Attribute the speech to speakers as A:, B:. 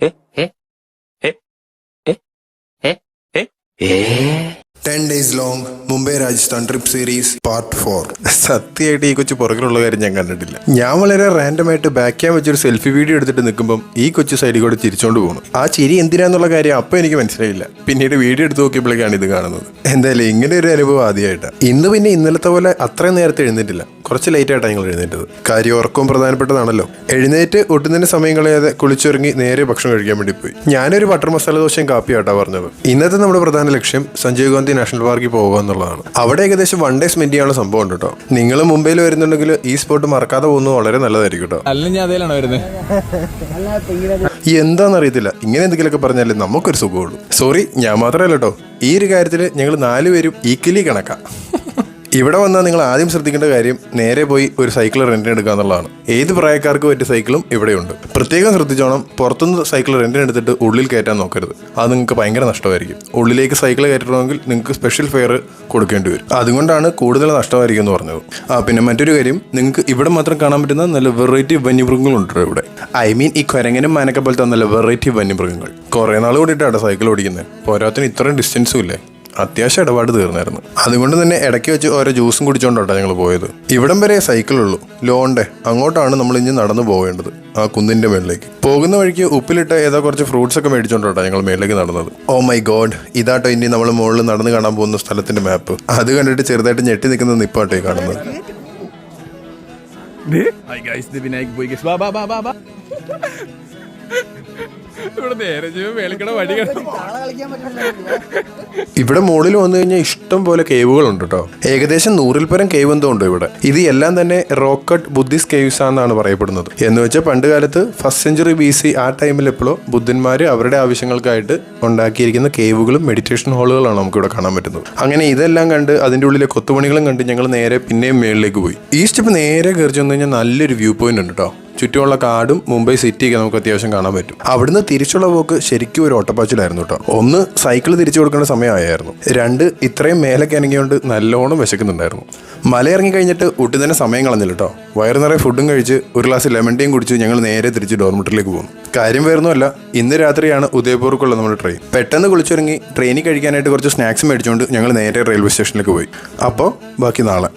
A: えええええええ
B: 10 days long Mumbai Rajasthan trip series part 4. സത്യമായിട്ട് ഈ കൊച്ചു പുറകിലുള്ള കാര്യം ഞാൻ കണ്ടിട്ടില്ല. ഞാൻ വളരെ റാൻഡമായിട്ട് ബാക്ക് ക്യാം വെച്ചൊരു സെൽഫി വീഡിയോ എടുത്തിട്ട് നിൽക്കുമ്പോൾ ഈ കൊച്ചു സൈഡിൽ കൂടെ ചിരിച്ചോണ്ട് പോകുന്നു. ആ ചിരി എന്തിനാന്നുള്ള കാര്യം അപ്പം എനിക്ക് മനസ്സിലായില്ല. പിന്നീട് വീഡിയോ എടുത്ത് നോക്കിയപ്പോഴേക്കാണ് ഇത് കാണുന്നത്. എന്തായാലും ഇങ്ങനെ ഒരു അനുഭവം ആദ്യമായിട്ടാണ്. ഇന്ന് പിന്നെ ഇന്നലത്തെ പോലെ അത്രയും നേരത്തെ എഴുന്നേറ്റില്ല, കുറച്ച് ലേറ്റ് ആയിട്ടാണ് ഞങ്ങൾ എഴുന്നേറ്റത്. കാര്യം ഉറക്കവും പ്രധാനപ്പെട്ടതാണല്ലോ. എഴുന്നേറ്റ് ഒട്ടുന്നതിന് സമയം കളയാതെ കുളിച്ചൊരുങ്ങി നേരെ ഭക്ഷണം കഴിക്കാൻ വേണ്ടി പോയി. ഞാനൊരു ബട്ടർ മസാല ദോശയും കാപ്പിയാട്ടാ പറഞ്ഞത്. ഇന്നത്തെ നമ്മുടെ പ്രധാന ലക്ഷ്യം സഞ്ജയ് ഗാന്ധി നാഷണൽ പാർക്കിൽ പോകുക എന്നുള്ളതാണ്. അവിടെ ഏകദേശം 1 day സ്പെൻഡ് ചെയ്യാനുള്ള സംഭവം ഉണ്ട് കേട്ടോ. നിങ്ങൾ മുംബൈയിൽ വരുന്നുണ്ടെങ്കിൽ ഈ സ്പോട്ട് മറക്കാതെ പോകുന്നത് വളരെ നല്ലതായിരിക്കും കേട്ടോ. എന്താണെന്നറിയത്തില്ല, ഇങ്ങനെ എന്തെങ്കിലുമൊക്കെ പറഞ്ഞാലേ നമുക്കൊരു സുഖമുള്ളൂ. സോറി, ഞാൻ മാത്രമല്ല കേട്ടോ, ഈ ഒരു കാര്യത്തിൽ ഞങ്ങൾ 4 പേരും ഈക്വലി കണക്കാ. ഇവിടെ വന്നാൽ നിങ്ങൾ ആദ്യം ശ്രദ്ധിക്കേണ്ട കാര്യം നേരെ പോയി ഒരു സൈക്കിൾ റെന്റിന് എടുക്കുക എന്നുള്ളതാണ്. ഏത് പ്രായക്കാർക്ക് പറ്റിയ സൈക്കിളും ഇവിടെയുണ്ട്. പ്രത്യേകം ശ്രദ്ധിച്ചോണം, പുറത്തുനിന്ന് സൈക്കിൾ റെന്റിന് എടുത്തിട്ട് ഉള്ളിൽ കയറ്റാൻ നോക്കരുത്. അത് നിങ്ങൾക്ക് ഭയങ്കര നഷ്ടമായിരിക്കും. ഉള്ളിലേക്ക് സൈക്കിൾ കയറ്റണമെങ്കിൽ നിങ്ങൾക്ക് സ്പെഷ്യൽ ഫെയർ കൊടുക്കേണ്ടി വരും. അതുകൊണ്ടാണ് കൂടുതൽ നഷ്ടമായിരിക്കും എന്ന് പറഞ്ഞത്. പിന്നെ മറ്റൊരു കാര്യം, നിങ്ങൾക്ക് ഇവിടെ മാത്രം കാണാൻ പറ്റുന്ന നല്ല വെറൈറ്റി വന്യമൃഗങ്ങളുണ്ട് ഇവിടെ. ഐ മീൻ ഈ കുരങ്ങനും മാനൊക്കെ പോലത്തെ നല്ല വെറൈറ്റി വന്യമൃഗങ്ങൾ. കുറേ നാൾ കൂടിയിട്ടാണ് സൈക്കിൾ ഓടിക്കുന്നത്. പോരാത്തിന് ഇത്രയും ഡിസ്റ്റൻസും ഇല്ലേ. അത്യാവശ്യം ഇടപാട് തീർന്നായിരുന്നു. അതുകൊണ്ട് തന്നെ ഇടയ്ക്ക് വെച്ച് ഓരോ ജ്യൂസും കുടിച്ചോണ്ടാണ് ഞങ്ങൾ പോയത്. ഇവിടം വരെ സൈക്കിളുള്ളൂ. ലോണ്ടേ അങ്ങോട്ടാണ് നമ്മൾ ഇനി നടന്നു പോകേണ്ടത്, ആ കുന്നിന്റെ മേളിലേക്ക്. പോകുന്ന വഴിക്ക് ഉപ്പിലിട്ട ഏതോ കുറച്ച് ഫ്രൂട്ട്സ് ഒക്കെ മേടിച്ചോണ്ടാണ് ഞങ്ങൾ മേളിലേക്ക് നടന്നത്. ഓ മൈ ഗോഡ്, ഇതാട്ടോ ഇനി നമ്മൾ മുകളിൽ നടന്ന് കാണാൻ പോകുന്ന സ്ഥലത്തിന്റെ മാപ്പ്. അത് കണ്ടിട്ട് ചെറുതായിട്ട് ഞെട്ടി നിൽക്കുന്ന നിപ്പാട്ടോ കാണുന്നത്. ഇവിടെ മുകളിൽ വന്നു കഴിഞ്ഞാൽ ഇഷ്ടം പോലെ കേവുകളുണ്ട് കേട്ടോ. ഏകദേശം 100-ൽ പരം കേവ് എന്തോ ഉണ്ട് ഇവിടെ. ഇത് എല്ലാം തന്നെ റോക്ക് കട്ട് ബുദ്ധിസ്റ്റ് കേവ്സ് ആണെന്നാണ് പറയപ്പെടുന്നത്. എന്ന് വെച്ചാൽ പണ്ട് കാലത്ത് 1st century BC ആ ടൈമിൽ എപ്പോഴോ ബുദ്ധന്മാർ അവരുടെ ആവശ്യങ്ങൾക്കായിട്ട് ഉണ്ടാക്കിയിരിക്കുന്ന കേവുകളും മെഡിറ്റേഷൻ ഹാളുകളാണ് നമുക്കിവിടെ കാണാൻ പറ്റുന്നത്. അങ്ങനെ ഇതെല്ലാം കണ്ട് അതിൻ്റെ ഉള്ളിലെ കൊത്തുപണികളും കണ്ട് ഞങ്ങൾ നേരെ പിന്നെയും മേളിലേക്ക് പോയി. ഈ സ്റ്റെപ്പ് നേരെ കയറി ചെന്ന് കഴിഞ്ഞാൽ നല്ലൊരു വ്യൂ പോയിന്റ് ഉണ്ട് കേട്ടോ. ചുറ്റുമുള്ള കാടും മുംബൈ സിറ്റിയൊക്കെ നമുക്ക് അത്യാവശ്യം കാണാൻ പറ്റും. അവിടുന്ന് തിരിച്ചുള്ള പോക്ക് ശരിക്കും ഒരു ഓട്ടപ്പാച്ചിലായിരുന്നു കേട്ടോ. 1, സൈക്കിൾ തിരിച്ചു കൊടുക്കേണ്ട സമയമായിരുന്നു. 2, ഇത്രയും മേലൊക്കെ ഇറങ്ങിയോണ്ട് നല്ലോണം വിശക്കുന്നുണ്ടായിരുന്നു. മല ഇറങ്ങി കഴിഞ്ഞിട്ട് ഒട്ടും തന്നെ സമയം കളഞ്ഞില്ല കേട്ടോ. വയറു നിറയെ ഫുഡും കഴിച്ച് ഒരു ഗ്ലാസ് ലെമൺ ടീയും കുടിച്ച് ഞങ്ങൾ നേരെ തിരിച്ച് ഡോർമെറ്ററിലേക്ക് പോകുന്നു. കാര്യം വേറൊന്നുമല്ല, ഇന്ന് രാത്രിയാണ് ഉദയപൂർക്കുള്ള നമ്മുടെ ട്രെയിൻ. പെട്ടെന്ന് കുളിച്ചിറങ്ങി ട്രെയിനിൽ കഴിക്കാനായിട്ട് കുറച്ച് സ്നാക്സ് മേടിച്ചുകൊണ്ട് ഞങ്ങൾ നേരെ റെയിൽവേ സ്റ്റേഷനിലേക്ക് പോയി. അപ്പോൾ ബാക്കി നാളെ.